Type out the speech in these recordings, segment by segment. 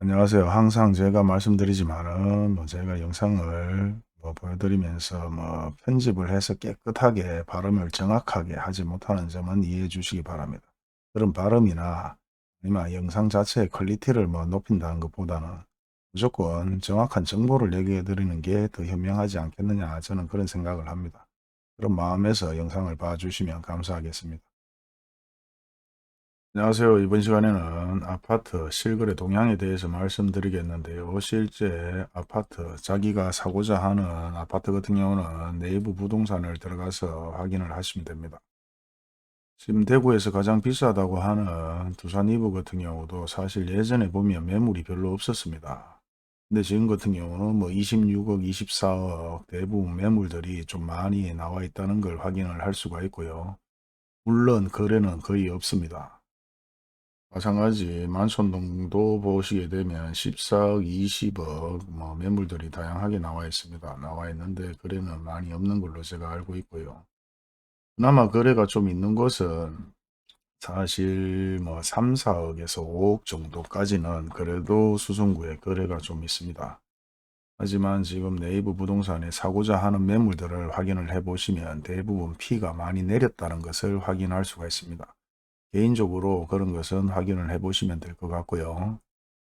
안녕하세요. 항상 제가 말씀드리지만은 제가 영상을 보여드리면서 편집을 해서 깨끗하게 발음을 정확하게 하지 못하는 점은 이해해 주시기 바랍니다. 그런 발음이나 아니면 영상 자체의 퀄리티를 높인다는 것보다는 무조건 정확한 정보를 얘기해 드리는 게 더 현명하지 않겠느냐, 저는 그런 생각을 합니다. 그런 마음에서 영상을 봐주시면 감사하겠습니다. 안녕하세요. 이번 시간에는 아파트 실거래 동향에 대해서 말씀드리겠는데요. 실제 아파트, 자기가 사고자 하는 아파트 같은 경우는 네이버 부동산을 들어가서 확인을 하시면 됩니다. 지금 대구에서 가장 비싸다고 하는 두산 이브 같은 경우도 사실 예전에 보면 매물이 별로 없었습니다. 근데 지금 같은 경우는 26억, 24억 대부분 매물들이 좀 많이 나와 있다는 걸 확인을 할 수가 있고요. 물론 거래는 거의 없습니다. 마찬가지 만촌동도 보시게 되면 14억, 20억 매물들이 다양하게 나와 있습니다. 나와 있는데 거래는 많이 없는 걸로 제가 알고 있고요. 그나마 거래가 좀 있는 곳은 사실 3, 4억에서 5억 정도까지는 그래도 수성구에 거래가 좀 있습니다. 하지만 지금 네이버 부동산에 사고자 하는 매물들을 확인을 해 보시면 대부분 피가 많이 내렸다는 것을 확인할 수가 있습니다. 개인적으로 그런 것은 확인을 해 보시면 될 것 같고요.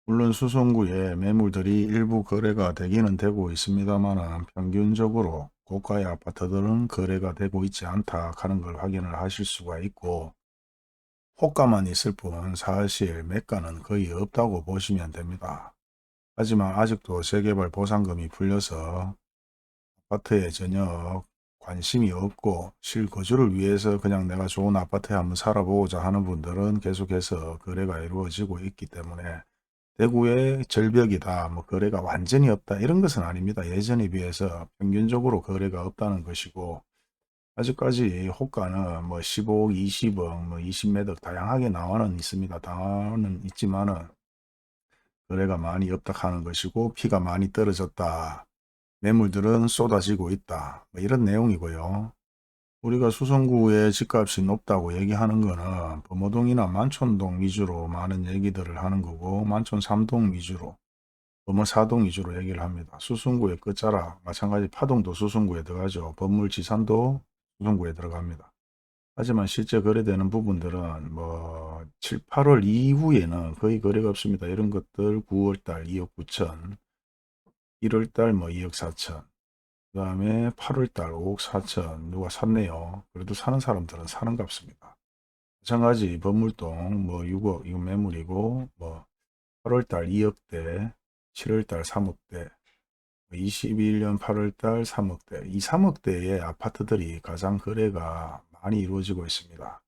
물론 수성구에 매물들이 일부 거래가 되기는 되고 있습니다만 평균적으로 고가의 아파트들은 거래가 되고 있지 않다 하는 걸 확인을 하실 수가 있고, 호가만 있을 뿐 사실 매가는 거의 없다고 보시면 됩니다. 하지만 아직도 재개발 보상금이 풀려서 아파트에 전혀 관심이 없고 실거주를 위해서 그냥 내가 좋은 아파트에 한번 살아보고자 하는 분들은 계속해서 거래가 이루어지고 있기 때문에 대구의 절벽이다, 거래가 완전히 없다, 이런 것은 아닙니다. 예전에 비해서 평균적으로 거래가 없다는 것이고, 아직까지 호가는 15억, 20억, 20매덕 다양하게 나와는 있습니다. 나와는 있지만은 거래가 많이 없다 하는 것이고, 피가 많이 떨어졌다, 매물들은 쏟아지고 있다, 이런 내용이고요. 우리가 수성구의 집값이 높다고 얘기하는 거는 범어동이나 만촌동 위주로 많은 얘기들을 하는 거고, 만촌 3동 위주로, 범어 4동 위주로 얘기를 합니다. 수성구의 끝자락 마찬가지 파동도 수성구에 들어가죠. 범물지산도 수성구에 들어갑니다. 하지만 실제 거래되는 부분들은 7, 8월 이후에는 거의 거래가 없습니다. 이런 것들 9월달 2억 9천, 1월달 2억 4천, 그 다음에 8월달 5억 4천 누가 샀네요. 그래도 사는 사람들은 사는 값입니다. 마찬가지 범물동 6억 이거 매물이고 8월달 2억대, 7월달 3억대, 21년 8월달 3억대, 이 3억대의 아파트들이 가장 거래가 많이 이루어지고 있습니다.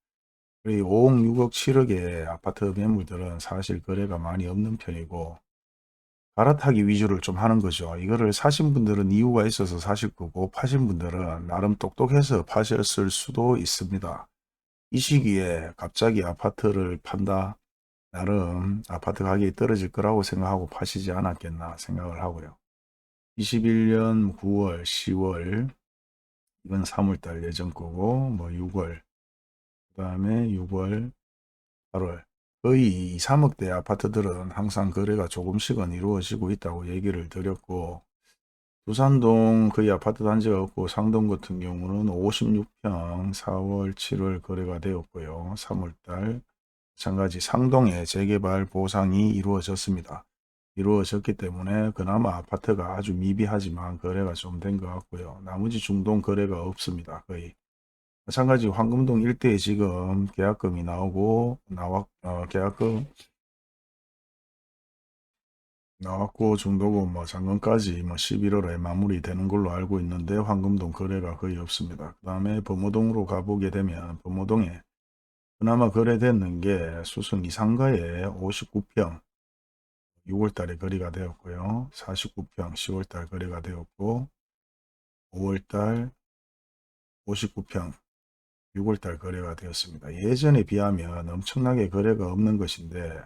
그리고 5억, 6억, 7억의 아파트 매물들은 사실 거래가 많이 없는 편이고 갈아타기 위주를 좀 하는 거죠. 이거를 사신 분들은 이유가 있어서 사실 거고, 파신 분들은 나름 똑똑해서 파셨을 수도 있습니다. 이 시기에 갑자기 아파트를 판다, 나름 아파트 가격이 떨어질 거라고 생각하고 파시지 않았겠나 생각을 하고요. 21년 9월, 10월, 이건 3월달 예전 거고, 6월, 그 다음에 6월, 8월. 거의 2, 3억대 아파트들은 항상 거래가 조금씩은 이루어지고 있다고 얘기를 드렸고, 두산동 거의 아파트 단지가 없고 상동 같은 경우는 56평 4월, 7월 거래가 되었고요. 3월달 마찬가지 상동에 재개발 보상이 이루어졌습니다. 이루어졌기 때문에 그나마 아파트가 아주 미비하지만 거래가 좀 된 것 같고요. 나머지 중동 거래가 없습니다. 거의. 마찬가지 황금동 일대에 지금 계약금이 나오고 계약금 나왔고 중도금 잔금까지 11월에 마무리되는 걸로 알고 있는데 황금동 거래가 거의 없습니다. 그 다음에 범어동으로 가보게 되면 범어동에 그나마 거래됐는 게 수성 이상가에 59평 6월달에 거래가 되었고요. 49평 10월달 거래가 되었고, 5월달 59평 6월달 거래가 되었습니다. 예전에 비하면 엄청나게 거래가 없는 것인데,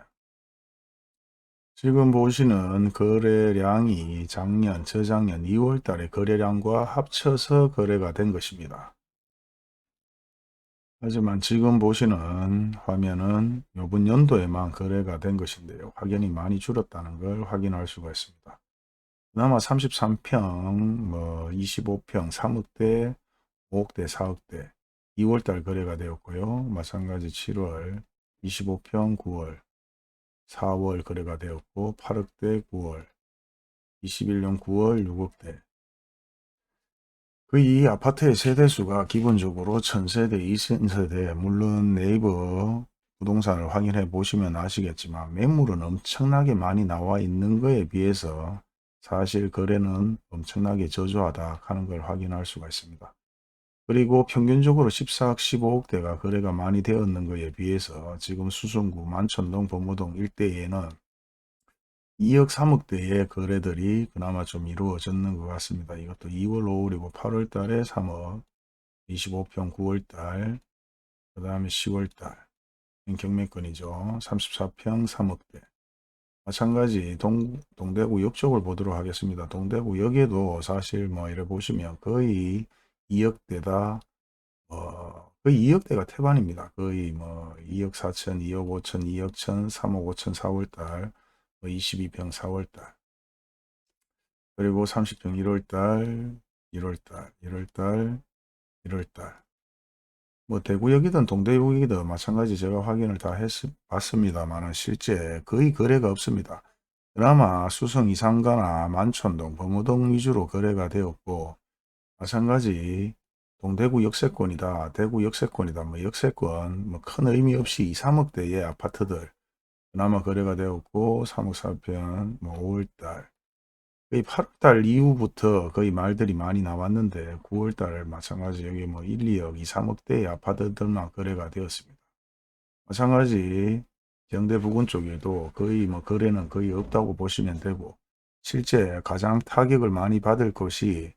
지금 보시는 거래량이 작년, 저작년 2월 달의 거래량과 합쳐서 거래가 된 것입니다. 하지만 지금 보시는 화면은 이번 연도에만 거래가 된 것인데요. 확연히 많이 줄었다는 걸 확인할 수가 있습니다. 그나마 33평, 뭐 25평, 3억대, 5억대, 4억대 2월달 거래가 되었고요. 마찬가지 7월 25평 9월, 4월 거래가 되었고 8억대 9월, 21년 9월 6억대. 그 이 아파트의 세대수가 기본적으로 1000세대, 2000세대, 물론 네이버 부동산을 확인해 보시면 아시겠지만 매물은 엄청나게 많이 나와 있는 거에 비해서 사실 거래는 엄청나게 저조하다 하는 걸 확인할 수가 있습니다. 그리고 평균적으로 14억, 15억대가 거래가 많이 되었는 것에 비해서 지금 수성구, 만천동, 범호동 일대에는 2억, 3억대의 거래들이 그나마 좀 이루어졌는 것 같습니다. 이것도 2월, 5월이고 8월 달에 3억, 25평 9월 달, 그 다음에 10월 달, 경매권이죠. 34평 3억대. 마찬가지 동대구역 쪽을 보도록 하겠습니다. 동대구역에도 사실 뭐 이래 보시면 거의 2억대다, 거의 2억대가 태반입니다. 거의 뭐 2억 4천, 2억 5천, 2억 천, 3억 5천 4월 달, 22평 4월 달. 그리고 30평 1월달, 1월달, 1월달, 1월달. 뭐 대구역이든 동대구역이든 마찬가지 제가 확인을 다 봤습니다만 실제 거의 거래가 없습니다. 그나마 수성 이상가나 만촌동, 범호동 위주로 거래가 되었고 마찬가지 동대구 역세권이다, 대구 역세권이다, 뭐 역세권 뭐 큰 의미 없이 2, 3억대의 아파트들 그나마 거래가 되었고 3억 4편 뭐 5월달 거의 8월달 이후부터 거의 말들이 많이 나왔는데 9월달 마찬가지 여기 뭐 1, 2억, 2, 3억대의 아파트들만 거래가 되었습니다. 마찬가지 경대 부근 쪽에도 거의 뭐 거래는 거의 없다고 보시면 되고 실제 가장 타격을 많이 받을 것이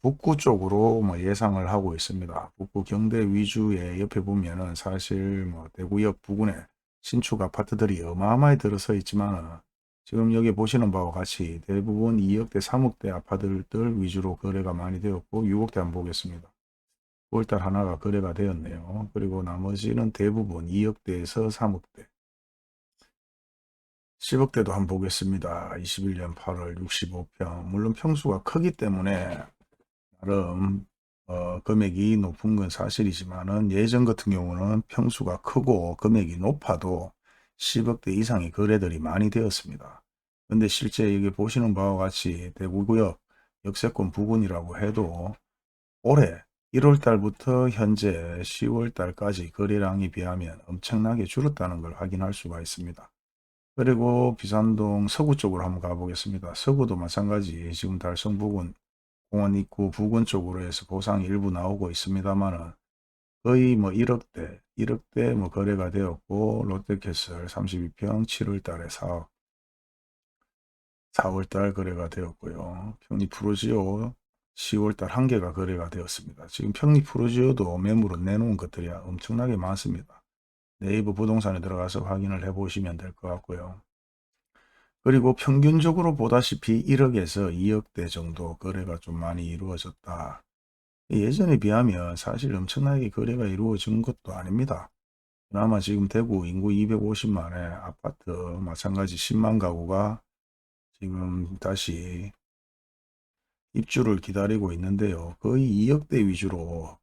북구 쪽으로 뭐 예상을 하고 있습니다. 북구 경대 위주의 옆에 보면은 사실 뭐 대구역 부근에 신축 아파트들이 어마어마히 들어서 있지만 지금 여기 보시는 바와 같이 대부분 2억대, 3억대 아파트들 위주로 거래가 많이 되었고 6억대 한번 보겠습니다. 9월달 하나가 거래가 되었네요. 그리고 나머지는 대부분 2억대에서 3억대. 10억대도 한번 보겠습니다. 21년 8월 65평. 물론 평수가 크기 때문에 나름 금액이 높은 건 사실이지만은 예전 같은 경우는 평수가 크고 금액이 높아도 10억대 이상의 거래들이 많이 되었습니다. 근데 실제 여기 보시는 바와 같이 대구구역 역세권 부근이라고 해도 올해 1월 달부터 현재 10월 달까지 거래량에 비하면 엄청나게 줄었다는 걸 확인할 수가 있습니다. 그리고 비산동 서구 쪽으로 한번 가보겠습니다. 서구도 마찬가지 지금 달성 부근 공원 입구 부근 쪽으로 해서 보상이 일부 나오고 있습니다만은 거의 뭐 1억대, 1억대 뭐 거래가 되었고 롯데캐슬 32평 7월 달에 4억, 4월 달 거래가 되었고요. 평리 프로지오 10월 달 한 개가 거래가 되었습니다. 지금 평리 프로지오도 매물은 내놓은 것들이 엄청나게 많습니다. 네이버 부동산에 들어가서 확인을 해 보시면 될 것 같고요. 그리고 평균적으로 보다시피 1억에서 2억대 정도 거래가 좀 많이 이루어졌다. 예전에 비하면 사실 엄청나게 거래가 이루어진 것도 아닙니다. 그나마 지금 대구 인구 250만의 아파트 마찬가지 10만 가구가 지금 다시 입주를 기다리고 있는데요. 거의 2억대 위주로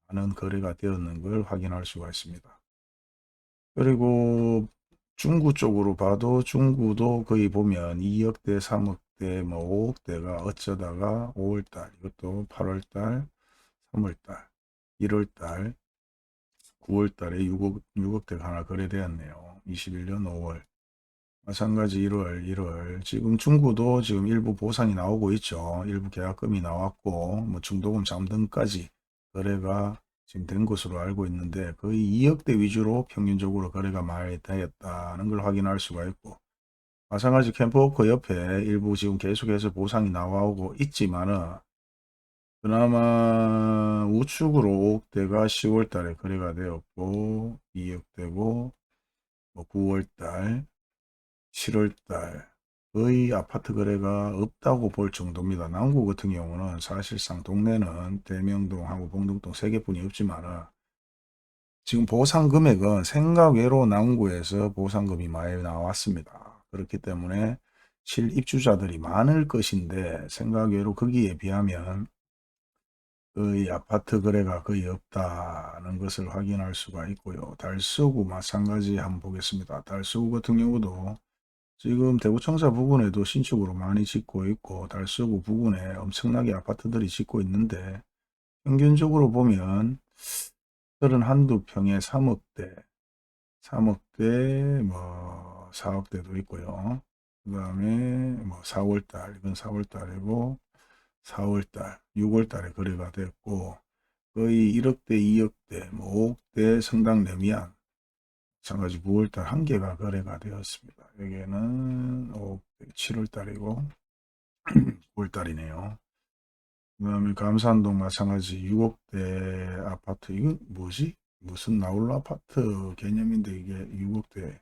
많은 거래가 되었는 걸 확인할 수가 있습니다. 그리고 중구 쪽으로 봐도 중구도 거의 보면 2억대, 3억대, 뭐 5억대가 어쩌다가 5월달, 이것도 8월달, 3월달, 1월달, 9월달에 6억대가 하나 거래되었네요. 21년 5월. 마찬가지 1월, 1월. 지금 중구도 지금 일부 보상이 나오고 있죠. 일부 계약금이 나왔고, 뭐 중도금 잠금까지 거래가 지금 된 것으로 알고 있는데 거의 2억대 위주로 평균적으로 거래가 많이 되었다는 걸 확인할 수가 있고, 마찬가지 캠프워크 옆에 일부 지금 계속해서 보상이 나오고 있지만은 그나마 우측으로 5억대가 10월 달에 거래가 되었고 2억대고 뭐 9월 달, 7월 달 거의 아파트 거래가 없다고 볼 정도입니다. 남구 같은 경우는 사실상 동네는 대명동하고 봉동동 세 개뿐이 없지만 지금 보상 금액은 생각 외로 남구에서 보상금이 많이 나왔습니다. 그렇기 때문에 실입주자들이 많을 것인데 생각 외로 거기에 비하면 거의 아파트 거래가 거의 없다는 것을 확인할 수가 있고요. 달서구 마찬가지 한번 보겠습니다. 달서구 같은 경우도 지금 대구청사 부근에도 신축으로 많이 짓고 있고 달서구 부근에 엄청나게 아파트들이 짓고 있는데 평균적으로 보면 31두 평에 3억대, 3억대, 뭐 4억대도 있고요. 그 다음에 뭐 4월달, 이건 4월달이고 4월달, 6월달에 거래가 됐고 거의 1억대, 2억대, 뭐 5억대 성당 내미안 마찬가지 9월달 한 개가 거래가 되었습니다. 여기에는 5억대, 7월달이고 9월달이네요. 그 다음에 감산동 마찬가지 6억대 아파트. 이건 뭐지? 무슨 나홀로 아파트 개념인데 이게 6억대.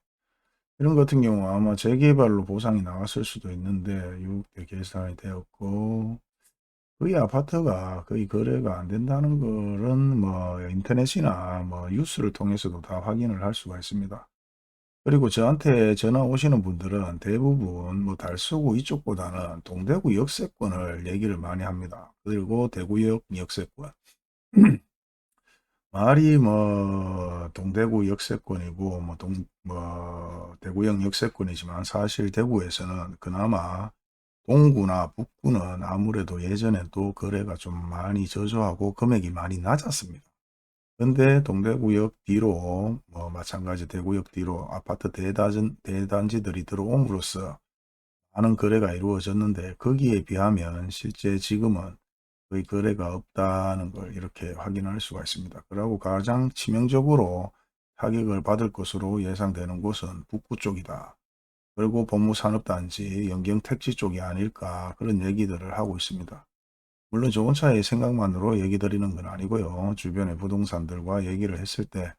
이런 같은 경우 아마 재개발로 보상이 나왔을 수도 있는데 6억대 계산이 되었고 거의 아파트가 거의 거래가 안 된다는 거는 뭐 인터넷이나 뭐 뉴스를 통해서도 다 확인을 할 수가 있습니다. 그리고 저한테 전화 오시는 분들은 대부분 뭐 달서구 이쪽보다는 동대구 역세권을 얘기를 많이 합니다. 그리고 대구역 역세권. 말이 뭐 동대구 역세권이고 뭐 대구역 역세권이지만 사실 대구에서는 그나마 동구나 북구는 아무래도 예전에도 거래가 좀 많이 저조하고 금액이 많이 낮았습니다. 근데 동대구역 뒤로 뭐 마찬가지 대구역 뒤로 아파트 대단지들이 들어옴으로써 많은 거래가 이루어졌는데 거기에 비하면 실제 지금은 거의 거래가 없다는 걸 이렇게 확인할 수가 있습니다. 그리고 가장 치명적으로 타격을 받을 것으로 예상되는 곳은 북구 쪽이다. 그리고 법무산업단지 연경택지 쪽이 아닐까 그런 얘기들을 하고 있습니다. 물론 좋은 차의 생각만으로 얘기 드리는 건 아니고요. 주변의 부동산들과 얘기를 했을 때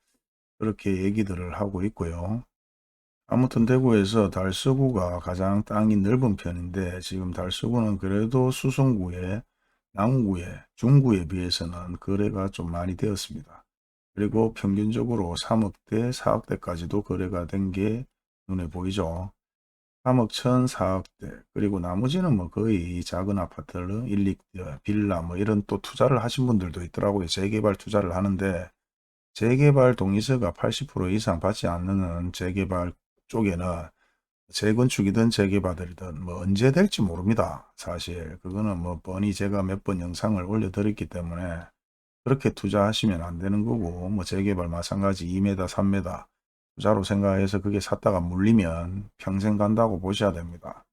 그렇게 얘기들을 하고 있고요. 아무튼 대구에서 달서구가 가장 땅이 넓은 편인데 지금 달서구는 그래도 수성구에 남구에 중구에 비해서는 거래가 좀 많이 되었습니다. 그리고 평균적으로 3억대 4억대까지도 거래가 된 게 눈에 보이죠. 3억 천 4억대 그리고 나머지는 뭐 거의 작은 아파트를 1, 2대 빌라 뭐 이런 또 투자를 하신 분들도 있더라고요. 재개발 투자를 하는데 재개발 동의서가 80% 이상 받지 않는 재개발 쪽에는 재건축이든 재개발이든 뭐 언제 될지 모릅니다. 사실 그거는 뭐 뻔히 제가 몇 번 영상을 올려드렸기 때문에 그렇게 투자하시면 안 되는 거고 뭐 재개발 마찬가지 2m 3m 투자로 생각해서 그게 샀다가 물리면 평생 간다고 보셔야 됩니다.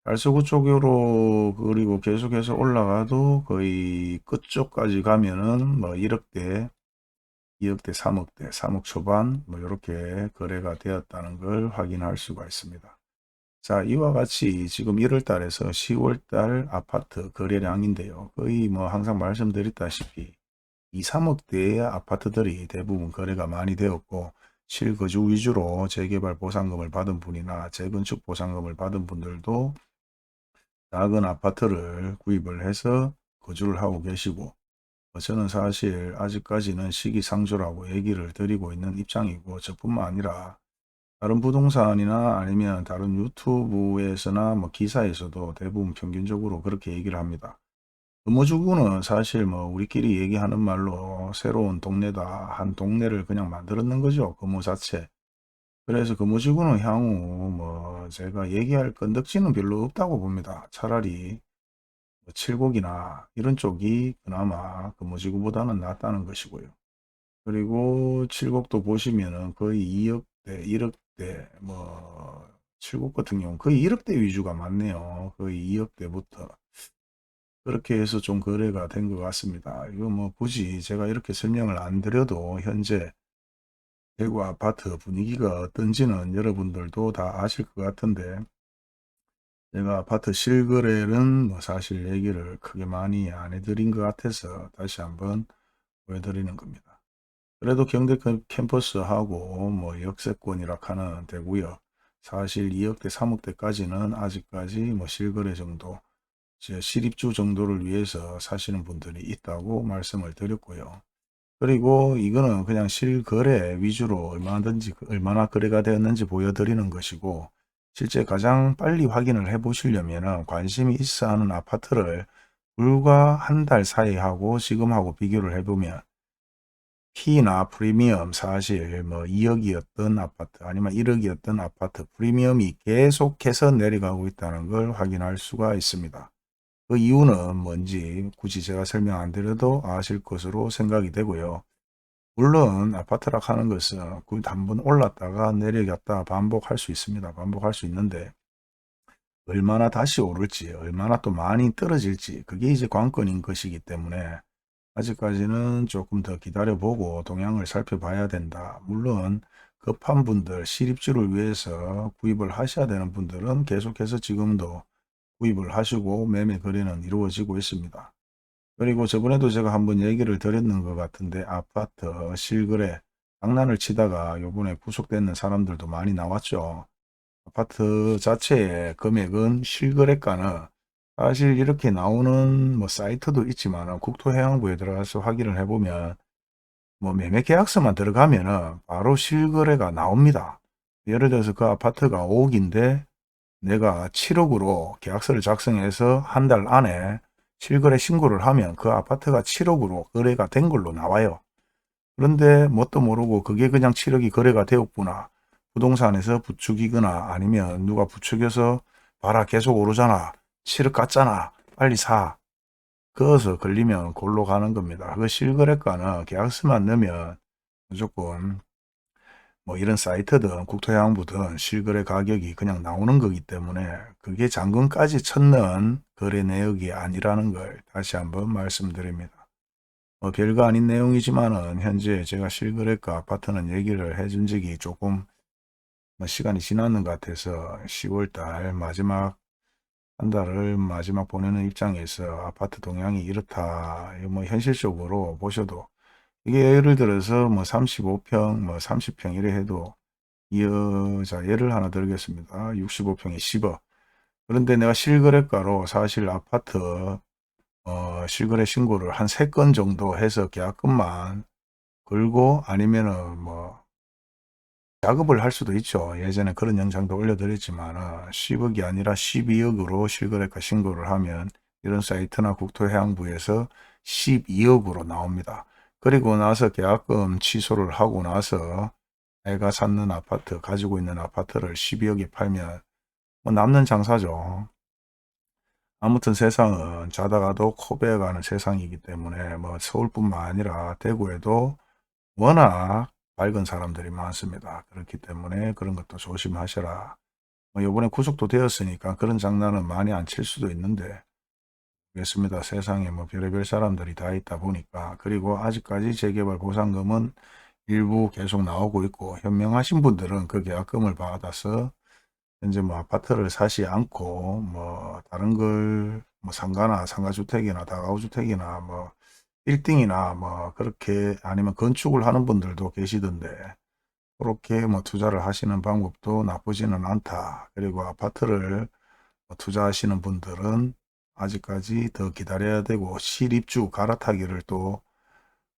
달서구 쪽으로 그리고 계속해서 올라가도 거의 끝쪽까지 가면은 뭐 1억대 2억대 3억대 3억 초반 뭐 이렇게 거래가 되었다는 걸 확인할 수가 있습니다. 자, 이와 같이 지금 1월 달에서 10월 달 아파트 거래량인데요. 거의 뭐 항상 말씀드렸다시피 2, 3억대의 아파트들이 대부분 거래가 많이 되었고 실거주 위주로 재개발 보상금을 받은 분이나 재건축 보상금을 받은 분들도 작은 아파트를 구입을 해서 거주를 하고 계시고 저는 사실 아직까지는 시기상조라고 얘기를 드리고 있는 입장이고 저뿐만 아니라 다른 부동산이나 아니면 다른 유튜브에서나 뭐 기사에서도 대부분 평균적으로 그렇게 얘기를 합니다. 금호주구는 사실 뭐 우리끼리 얘기하는 말로 새로운 동네다 한 동네를 그냥 만들었는 거죠. 금호 자체. 그래서 금호지구는 향후 뭐 제가 얘기할 건덕지는 별로 없다고 봅니다. 차라리 뭐 칠곡이나 이런 쪽이 그나마 금호지구보다는 낫다는 것이고요. 그리고 칠곡도 보시면은 거의 2억대, 1억대, 뭐 칠곡 같은 경우는 거의 1억대 위주가 많네요. 거의 2억대부터. 그렇게 해서 좀 거래가 된 것 같습니다. 이거 뭐 굳이 제가 이렇게 설명을 안 드려도 현재 대구 아파트 분위기가 어떤지는 여러분들도 다 아실 것 같은데 제가 아파트 실거래는 뭐 사실 얘기를 크게 많이 안 해드린 것 같아서 다시 한번 보여드리는 겁니다. 그래도 경대 캠퍼스하고 뭐 역세권이라 하는 대구역 사실 2억대 3억대까지는 아직까지 뭐 실거래 정도 실입주 정도를 위해서 사시는 분들이 있다고 말씀을 드렸고요. 그리고 이거는 그냥 실거래 위주로 얼마나 거래가 되었는지 보여드리는 것이고, 실제 가장 빨리 확인을 해 보시려면 관심이 있어 하는 아파트를 불과 한 달 사이 하고 지금하고 비교를 해보면 P나 프리미엄 사실 뭐 2억이었던 아파트 아니면 1억이었던 아파트 프리미엄이 계속해서 내려가고 있다는 걸 확인할 수가 있습니다. 그 이유는 뭔지 굳이 제가 설명 안 드려도 아실 것으로 생각이 되고요. 물론 아파트락 하는 것은 한번 올랐다가 내려갔다 반복할 수 있습니다. 반복할 수 있는데 얼마나 다시 오를지 얼마나 또 많이 떨어질지 그게 이제 관건인 것이기 때문에 아직까지는 조금 더 기다려보고 동향을 살펴봐야 된다. 물론 급한 분들, 실입주를 위해서 구입을 하셔야 되는 분들은 계속해서 지금도 구입을 하시고 매매 거래는 이루어지고 있습니다. 그리고 저번에도 제가 한번 얘기를 드렸는 것 같은데 아파트 실거래 장난을 치다가 요번에 구속되는 사람들도 많이 나왔죠. 아파트 자체의 금액은 실거래가는 사실 이렇게 나오는 뭐 사이트도 있지만 국토해양부에 들어가서 확인을 해보면 뭐 매매 계약서만 들어가면은 바로 실거래가 나옵니다. 예를 들어서 그 아파트가 5억인데 내가 7억으로 계약서를 작성해서 한 달 안에 실거래 신고를 하면 그 아파트가 7억으로 거래가 된 걸로 나와요. 그런데 뭣도 모르고 그게 그냥 7억이 거래가 되었구나. 부동산에서 부추기거나 아니면 누가 부추겨서 봐라 계속 오르잖아. 7억 갔잖아. 빨리 사. 그어서 걸리면 골로 가는 겁니다. 그 실거래가는 계약서만 넣으면 무조건 뭐 이런 사이트든 국토해양부든 실거래 가격이 그냥 나오는 거기 때문에 그게 잔금까지 쳤는 거래 내역이 아니라는 걸 다시 한번 말씀드립니다. 뭐 별거 아닌 내용이지만은 현재 제가 실거래가 아파트는 얘기를 해준 적이 조금 뭐 시간이 지났는 것 같아서 10월달 마지막 한 달을 마지막 보내는 입장에서 아파트 동향이 이렇다. 뭐 현실적으로 보셔도 이게 예를 들어서 뭐 35평, 뭐 30평 이래 해도 자 예를 하나 들겠습니다. 65평에 10억. 그런데 내가 실거래가로 사실 아파트 실거래 신고를 한 3건 정도 해서 계약금만 걸고 아니면은 뭐 작업을 할 수도 있죠. 예전에 그런 영상도 올려드렸지만 10억이 아니라 12억으로 실거래가 신고를 하면 이런 사이트나 국토해양부에서 12억으로 나옵니다. 그리고 나서 계약금 취소를 하고 나서 내가 샀는 아파트, 가지고 있는 아파트를 12억에 팔면 뭐 남는 장사죠. 아무튼 세상은 자다가도 코베어가는 세상이기 때문에 뭐 서울뿐만 아니라 대구에도 워낙 밝은 사람들이 많습니다. 그렇기 때문에 그런 것도 조심하셔라. 뭐 요번에 구속도 되었으니까 그런 장난은 많이 안 칠 수도 있는데 그렇습니다. 세상에 뭐 별의별 사람들이 다 있다 보니까 그리고 아직까지 재개발 보상금은 일부 계속 나오고 있고 현명하신 분들은 그 계약금을 받아서 현재 뭐 아파트를 사지 않고 뭐 다른 걸 뭐 상가나 상가주택이나 다가구주택이나 뭐 빌딩이나 뭐 그렇게 아니면 건축을 하는 분들도 계시던데 그렇게 뭐 투자를 하시는 방법도 나쁘지는 않다. 그리고 아파트를 뭐 투자하시는 분들은 아직까지 더 기다려야 되고 실입주 갈아타기를 또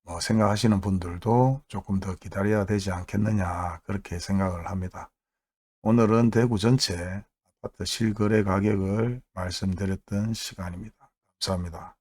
뭐 생각하시는 분들도 조금 더 기다려야 되지 않겠느냐 그렇게 생각을 합니다. 오늘은 대구 전체 아파트 실거래 가격을 말씀드렸던 시간입니다. 감사합니다.